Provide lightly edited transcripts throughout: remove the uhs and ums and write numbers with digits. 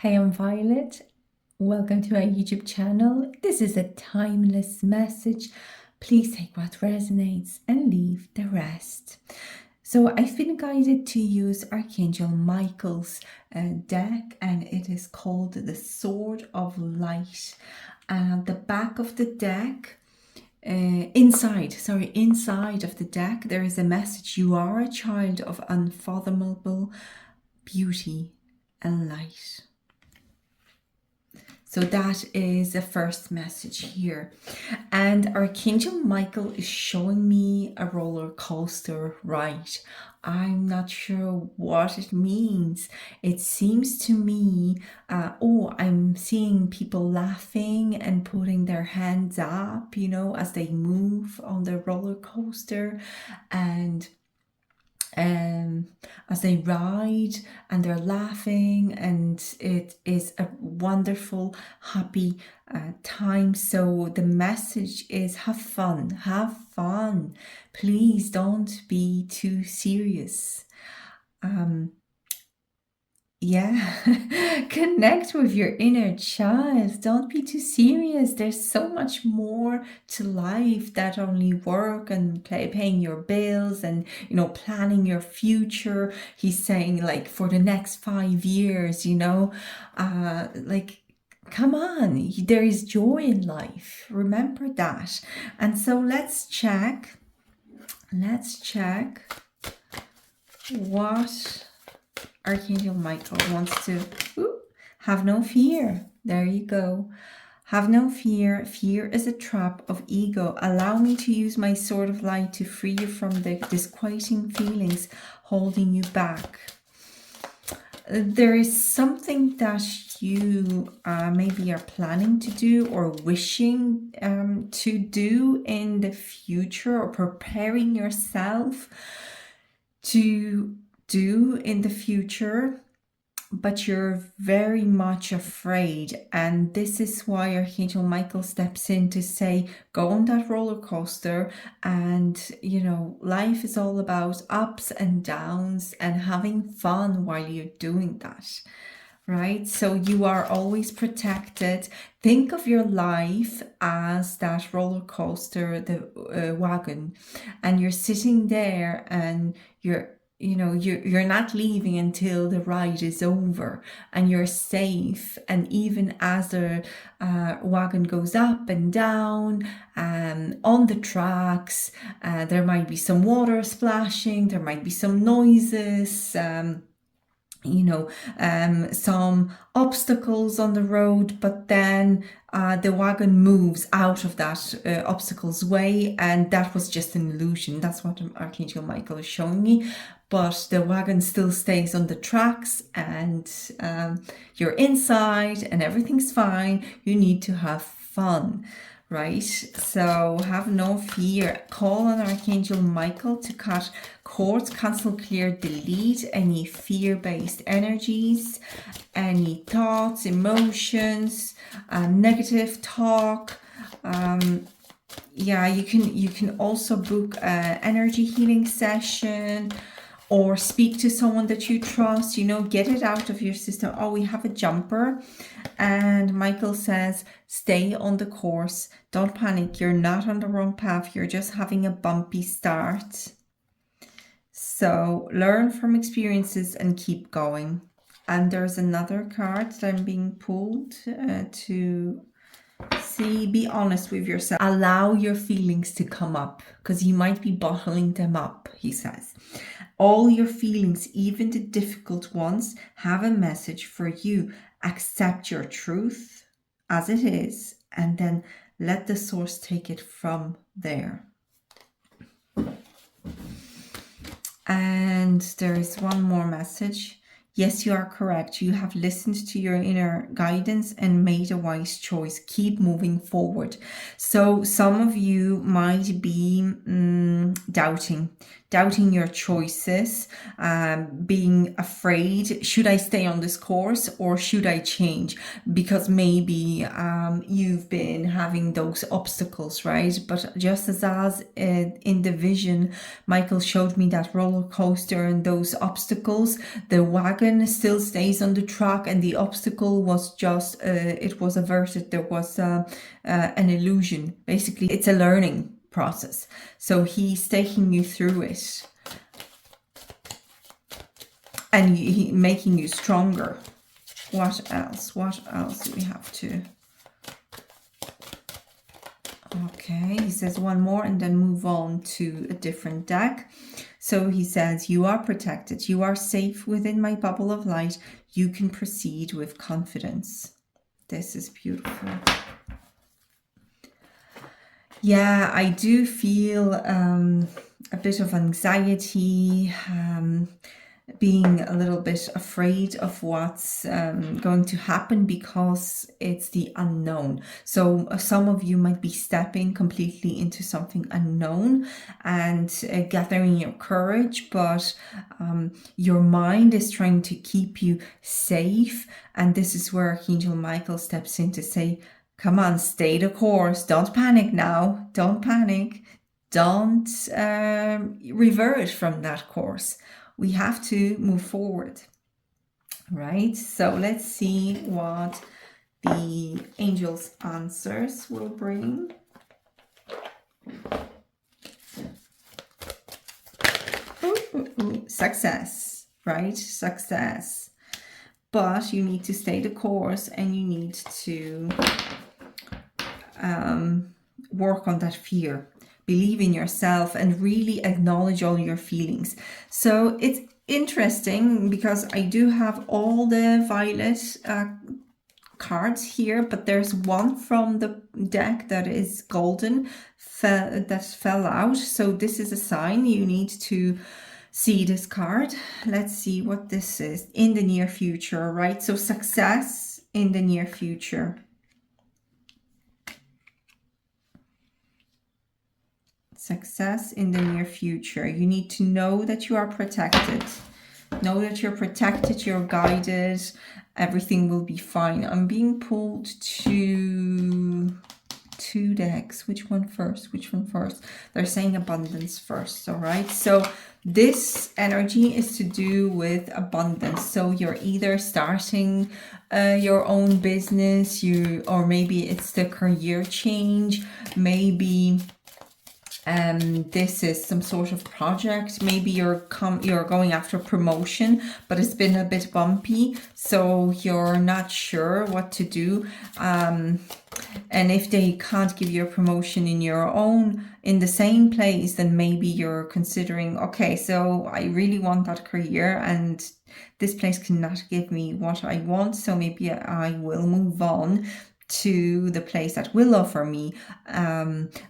Hey, I'm Violet. Welcome to my YouTube channel. This is a timeless message. Please take what resonates and leave the rest. So I've been guided to use Archangel Michael's deck, and it is called the Sword of Light. And the back of the deck, inside of the deck, there is a message. You are a child of unfathomable beauty and light. So that is the first message here. And Archangel Michael is showing me a roller coaster ride. I'm not sure what it means. It seems to me, I'm seeing people laughing and putting their hands up, as they move on the roller coaster, and as they ride, and they're laughing, and it is a wonderful, happy time. So the message is have fun. Please don't be too serious. Connect with your inner child. Don't be too serious. There's so much more to life than only work and paying your bills and planning your future. He's saying, like, for the next 5 years, come on, there is joy in life. Remember that. And so let's check what Archangel Michael wants to have no fear. There you go. Have no fear. Fear is a trap of ego. Allow me to use my sword of light to free you from the disquieting feelings holding you back. There is something that you maybe are planning to do or wishing to do in the future, or preparing yourself to do in the future, but you're very much afraid. And this is why Archangel Michael steps in to say, go on that roller coaster. And life is all about ups and downs and having fun while you're doing that, right? So you are always protected. Think of your life as that roller coaster, the wagon, and you're sitting there, and you're not leaving until the ride is over, and you're safe. And even as the wagon goes up and down on the tracks, there might be some water splashing, there might be some noises, some obstacles on the road, but then the wagon moves out of that obstacle's way, and that was just an illusion. That's what Archangel Michael is showing me. But the wagon still stays on the tracks, and you're inside, and everything's fine. You need to have fun, right? So have no fear. Call on Archangel Michael to cut cords, cancel, clear, delete any fear-based energies, any thoughts, emotions, negative talk. You can also book an energy healing session, or speak to someone that you trust, get it out of your system. Oh, we have a jumper. And Michael says, stay on the course. Don't panic. You're not on the wrong path. You're just having a bumpy start. So learn from experiences and keep going. And there's another card that I'm being pulled to see. Be honest with yourself. Allow your feelings to come up, because you might be bottling them up, he says. All your feelings, even the difficult ones, have a message for you. Accept your truth as it is, and then let the source take it from there. And there is one more message. Yes, you are correct. You have listened to your inner guidance and made a wise choice. Keep moving forward. So some of you might be doubting. doubting your choices, being afraid, should I stay on this course or should I change? Because maybe you've been having those obstacles, right? But just as in the vision, Michael showed me that roller coaster and those obstacles, the wagon still stays on the track and the obstacle was just, it was averted. There was an illusion. Basically, it's a learning process. So he's taking you through it and making you stronger. What else? What else do we have to? Okay, he says one more and then move on to a different deck. So he says, you are protected. You are safe within my bubble of light. You can proceed with confidence. This is beautiful. Yeah, I do feel a bit of anxiety, being a little bit afraid of what's going to happen because it's the unknown. So some of you might be stepping completely into something unknown and gathering your courage, but your mind is trying to keep you safe. And this is where Archangel Michael steps in to say, come on, stay the course. Don't panic now. Don't panic. Don't revert from that course. We have to move forward, right? So let's see what the angels' answers will bring. Success, right? Success. But you need to stay the course and you need to work on that fear. Believe in yourself and really acknowledge all your feelings. So it's interesting because I do have all the violet cards here, but there's one from the deck that is golden that fell out. So this is a sign you need to see this card. Let's see what this is in the near future, right? So success in the near future. Success in the near future. You need to know that you are protected. Know that you're protected, you're guided, everything will be fine. I'm being pulled to two decks. Which one first? Which one first? They're saying abundance first, all right? So this energy is to do with abundance. So you're either starting your own business, or maybe it's the career change, maybe this is some sort of project. Maybe you're going after promotion, but it's been a bit bumpy, so you're not sure what to do. And if they can't give you a promotion in the same place, then maybe you're considering, okay, so I really want that career and this place cannot give me what I want, so maybe I will move on to the place that will offer me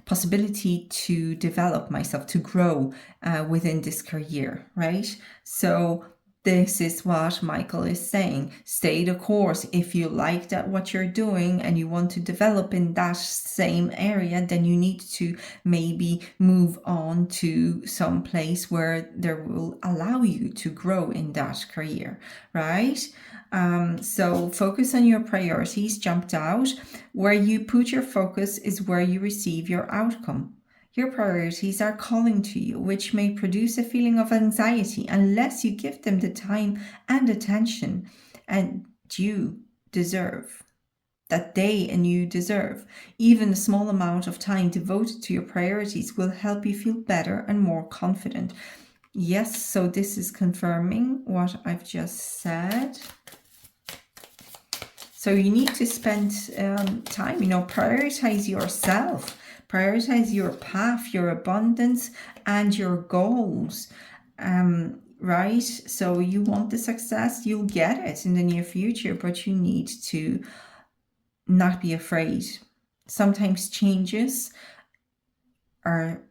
possibility to develop myself, to grow within this career, right? So this is what Michael is saying. Stay the course. If you like that what you're doing and you want to develop in that same area, then you need to maybe move on to some place where there will allow you to grow in that career, right? So focus on your priorities jumped out. Where you put your focus is where you receive your outcome. Your priorities are calling to you, which may produce a feeling of anxiety unless you give them the time and attention and you deserve. That they and you deserve. Even a small amount of time devoted to your priorities will help you feel better and more confident. Yes, so this is confirming what I've just said. So you need to spend time, prioritize yourself, prioritize your path, your abundance, and your goals, right? So you want the success, you'll get it in the near future, but you need to not be afraid. Sometimes changes are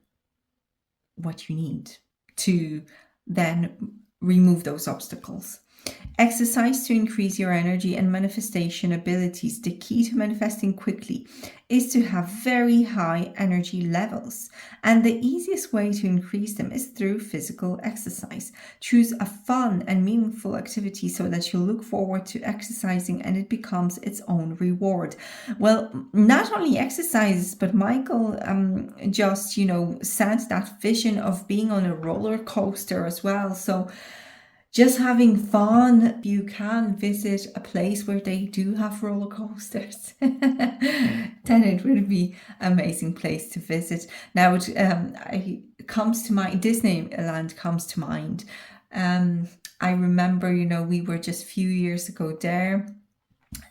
what you need to then remove those obstacles. Exercise to increase your energy and manifestation abilities. The key to manifesting quickly is to have very high energy levels. And the easiest way to increase them is through physical exercise. Choose a fun and meaningful activity so that you look forward to exercising and it becomes its own reward. Well, not only exercise, but Michael just, sent that vision of being on a roller coaster as well. So just having fun. You can visit a place where they do have roller coasters, then it would be an amazing place to visit. Now, it comes to mind, Disneyland comes to mind. I remember, we were just a few years ago there,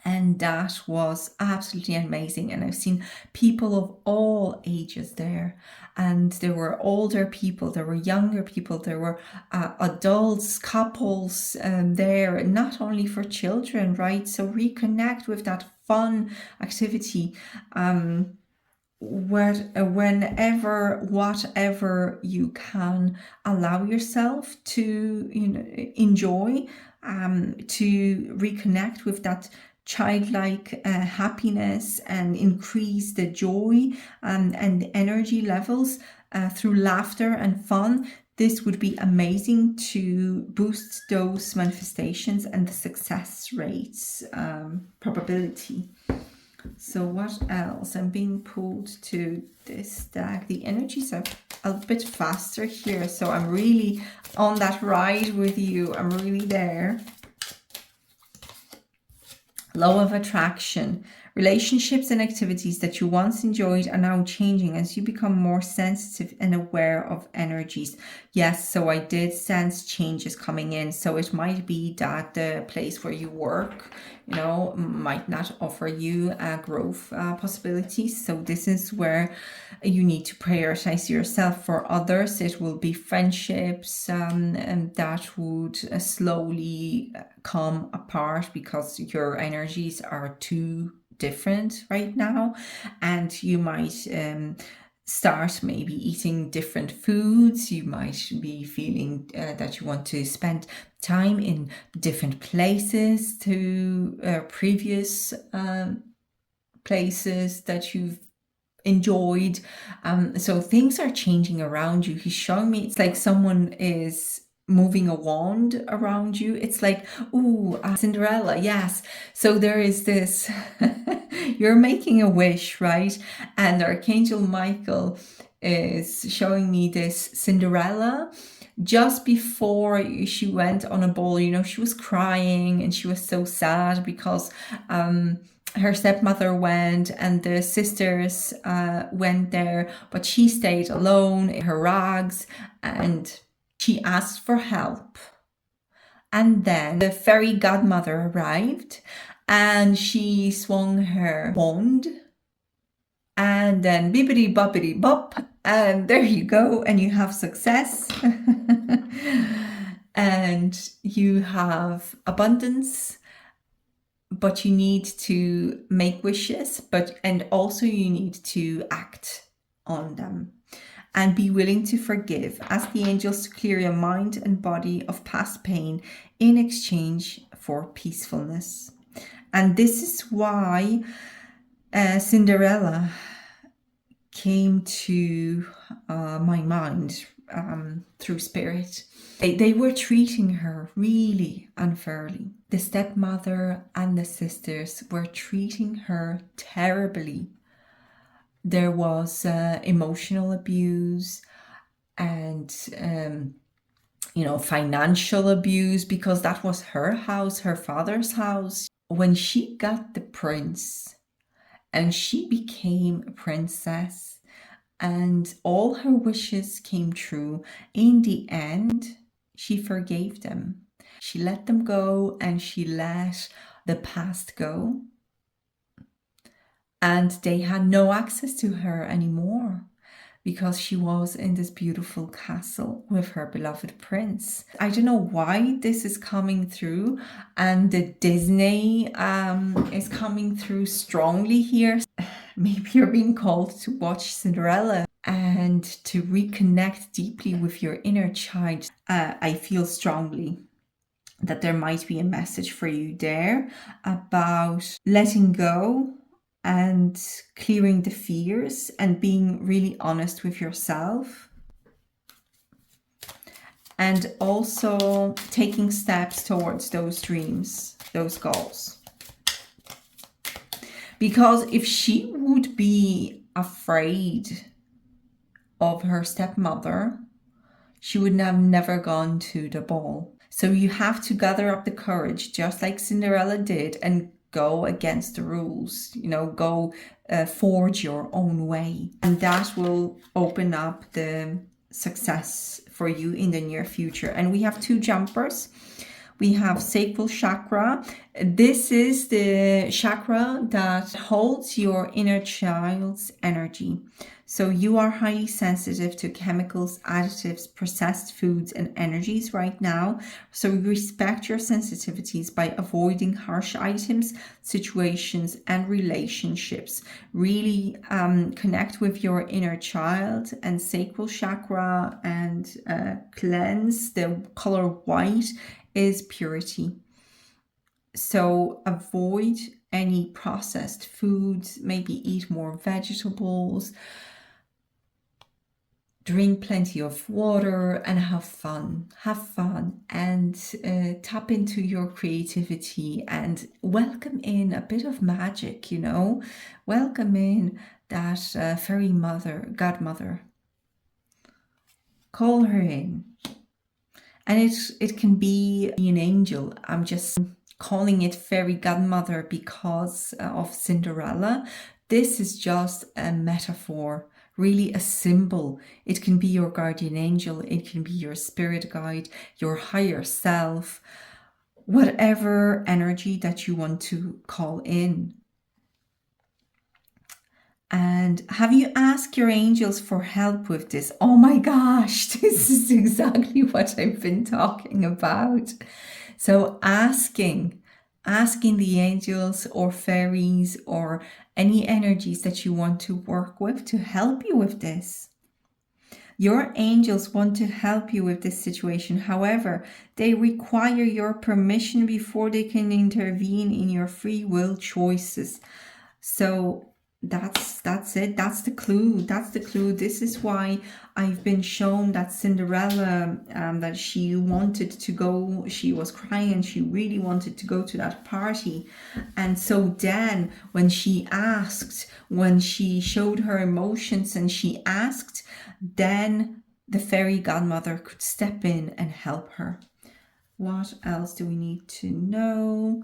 and that was absolutely amazing. And I've seen people of all ages there, and there were older people, there were younger people, there were adults, couples there, not only for children, right? So reconnect with that fun activity. Whenever, whatever you can allow yourself to enjoy, to reconnect with that childlike happiness and increase the joy and energy levels through laughter and fun. This would be amazing to boost those manifestations and the success rates probability. So what else? I'm being pulled to this deck. The energies are a bit faster here, so I'm really on that ride with you. I'm really there. Law of attraction. Relationships and activities that you once enjoyed are now changing as you become more sensitive and aware of energies. Yes, so I did sense changes coming in. So it might be that the place where you work, might not offer you growth possibilities. So this is where you need to prioritize yourself. For others, it will be friendships and that would slowly come apart because your energies are too different right now, and you might start maybe eating different foods. You might be feeling that you want to spend time in different places to previous places that you've enjoyed. So things are changing around you. He's showing me it's like someone is moving a wand around you. It's like, ooh, Cinderella, yes. So there is this, you're making a wish, right? And Archangel Michael is showing me this Cinderella just before she went on a ball. She was crying and she was so sad because her stepmother went and the sisters went there, but she stayed alone in her rags and she asked for help. And then the fairy godmother arrived and she swung her wand, and then bippity boppity bop, and there you go, and you have success. And you have abundance, but you need to make wishes, and also you need to act on them. And be willing to forgive. Ask the angels to clear your mind and body of past pain in exchange for peacefulness. And this is why Cinderella came to my mind through spirit. They were treating her really unfairly. The stepmother and the sisters were treating her terribly. There was emotional abuse and, financial abuse, because that was her house, her father's house. When she got the prince and she became a princess and all her wishes came true, in the end, she forgave them. She let them go and she let the past go. And they had no access to her anymore because she was in this beautiful castle with her beloved prince. I don't know why this is coming through, and the Disney is coming through strongly here. Maybe you're being called to watch Cinderella and to reconnect deeply with your inner child. I feel strongly that there might be a message for you there about letting go and clearing the fears and being really honest with yourself. And also taking steps towards those dreams, those goals. Because if she would be afraid of her stepmother, she would have never gone to the ball. So you have to gather up the courage, just like Cinderella did, and go against the rules, go forge your own way. And that will open up the success for you in the near future. And we have 2 jumpers. We have sacral chakra. This is the chakra that holds your inner child's energy. So you are highly sensitive to chemicals, additives, processed foods, and energies right now. So respect your sensitivities by avoiding harsh items, situations, and relationships. Really connect with your inner child and sacral chakra and cleanse. The color white is purity. So avoid any processed foods, maybe eat more vegetables, drink plenty of water, and have fun and tap into your creativity and welcome in a bit of magic, welcome in that fairy godmother. Call her in. And it can be an angel. I'm just calling it fairy godmother because of Cinderella. This is just a metaphor, really a symbol. It can be your guardian angel. It can be your spirit guide, your higher self, whatever energy that you want to call in. And have you asked your angels for help with this? Oh my gosh, this is exactly what I've been talking about. So asking the angels or fairies or any energies that you want to work with to help you with this. Your angels want to help you with this situation. However, they require your permission before they can intervene in your free will choices. So that's it. That's the clue. This is why I've been shown that Cinderella, that she wanted to go, she was crying and she really wanted to go to that party. And so then when she showed her emotions and she asked, then the fairy godmother could step in and help her. What else do we need to know?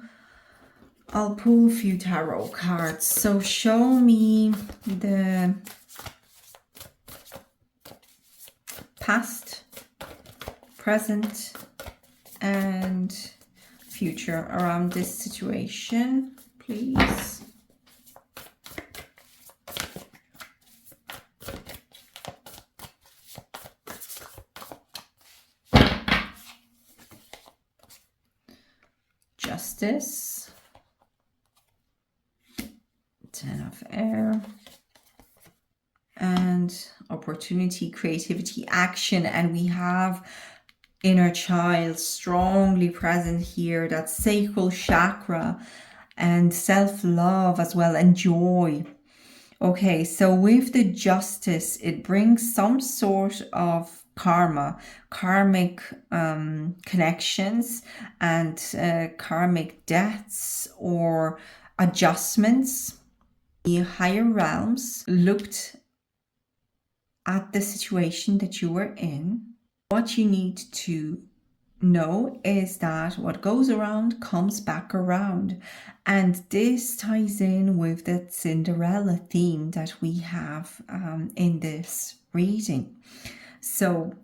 I'll pull a few tarot cards. So show me the past, present, and future around this situation, please. Justice. 10 of air, and opportunity, creativity, action. And we have inner child strongly present here, that sacral chakra, and self-love as well, and joy. Okay, so with the justice, it brings some sort of karmic connections and karmic debts or adjustments. The higher realms looked at the situation that you were in. What you need to know is that what goes around comes back around. And this ties in with the Cinderella theme that we have in this reading. So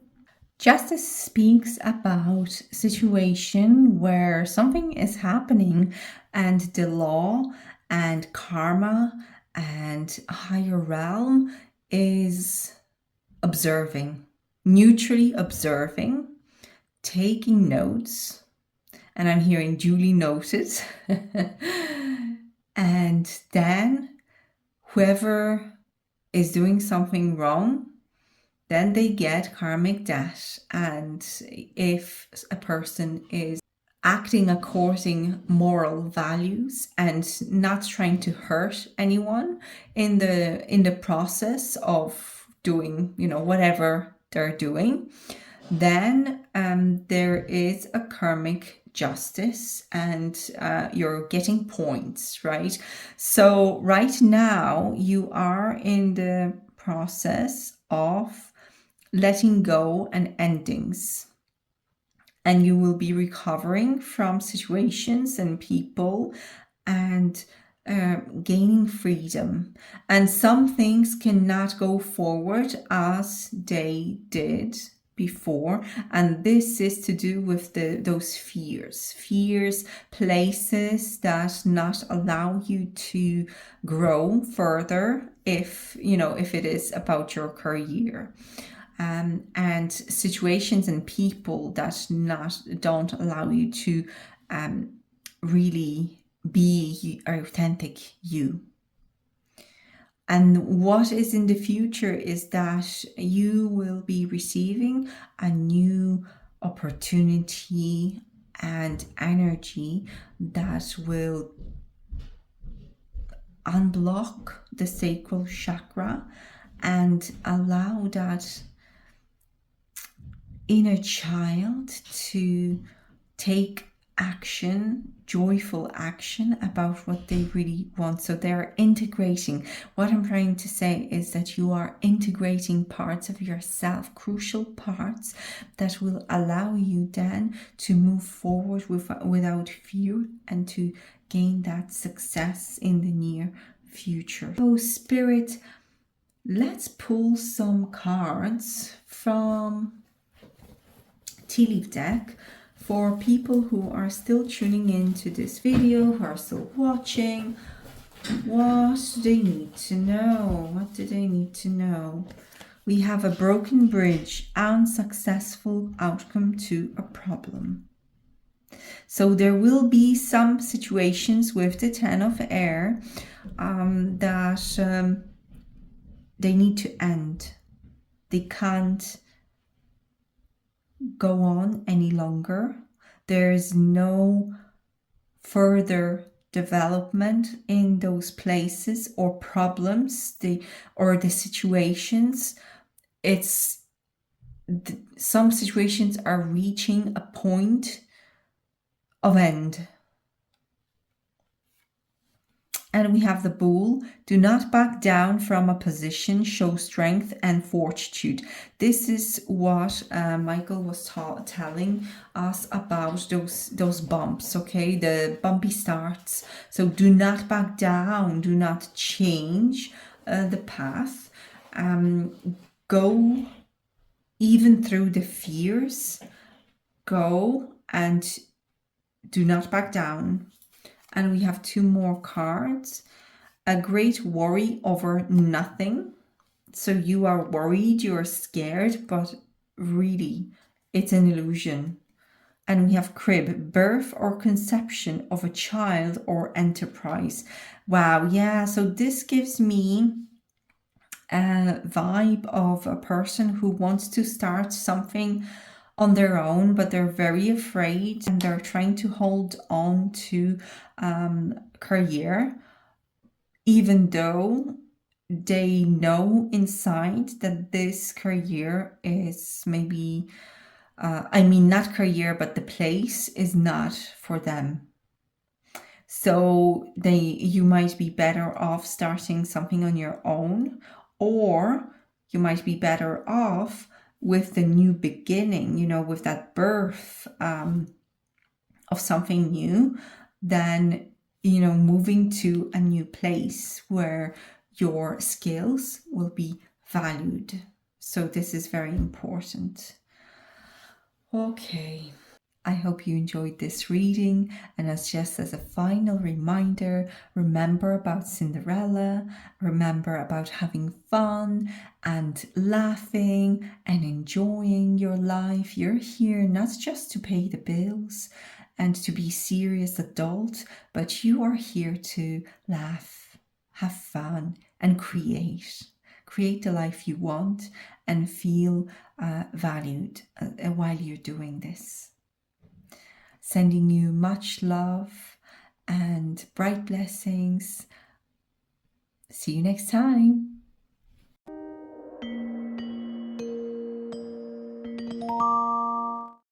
justice speaks about situation where something is happening and the law and karma and higher realm is observing, neutrally observing, taking notes, and I'm hearing duly noted. And then whoever is doing something wrong, then they get karmic debt. And if a person is acting according moral values and not trying to hurt anyone in the process of doing, whatever they're doing, then there is a karmic justice, and you're getting points, right? So right now you are in the process of letting go and endings, and you will be recovering from situations and people and gaining freedom. And some things cannot go forward as they did before, and this is to do with those fears, places that not allow you to grow further if it is about your career. And situations and people that don't allow you to really be authentic you. And what is in the future is that you will be receiving a new opportunity and energy that will unblock the sacral chakra and allow that inner child to take action, joyful action about what they really want. So they're integrating. What I'm trying to say is that you are integrating parts of yourself, crucial parts that will allow you then to move forward without fear and to gain that success in the near future. So Spirit, let's pull some cards from tea leaf deck for people who are still tuning in to this video, who are still watching. What do they need to know? What do they need to know? We have a broken bridge, unsuccessful outcome to a problem. So there will be some situations with the Ten of Air that they need to end. They can't go on any longer. There's no further development in those places or problems, or the situations. Some situations are reaching a point of end. And we have the Bull. Do not back down from a position. Show strength and fortitude. This is what Michael was telling us about those bumps, okay? The bumpy starts. So do not back down. Do not change the path. Go even through the fears. Go and do not back down. And we have two more cards. A great worry over nothing. So you are worried, you're scared, but really it's an illusion. And we have crib, birth or conception of a child or enterprise. Wow, yeah, so this gives me a vibe of a person who wants to start something on their own, but they're very afraid and they're trying to hold on to career, even though they know inside that this career is maybe, not career, but the place is not for them. So you might be better off starting something on your own, or you might be better off with the new beginning, with that birth of something new, than, moving to a new place where your skills will be valued. So this is very important. Okay. I hope you enjoyed this reading, and as a final reminder, remember about Cinderella, remember about having fun and laughing and enjoying your life. You're here not just to pay the bills and to be serious adult, but you are here to laugh, have fun, and create the life you want and feel valued while you're doing this. sending you much love and bright blessings. See you next time.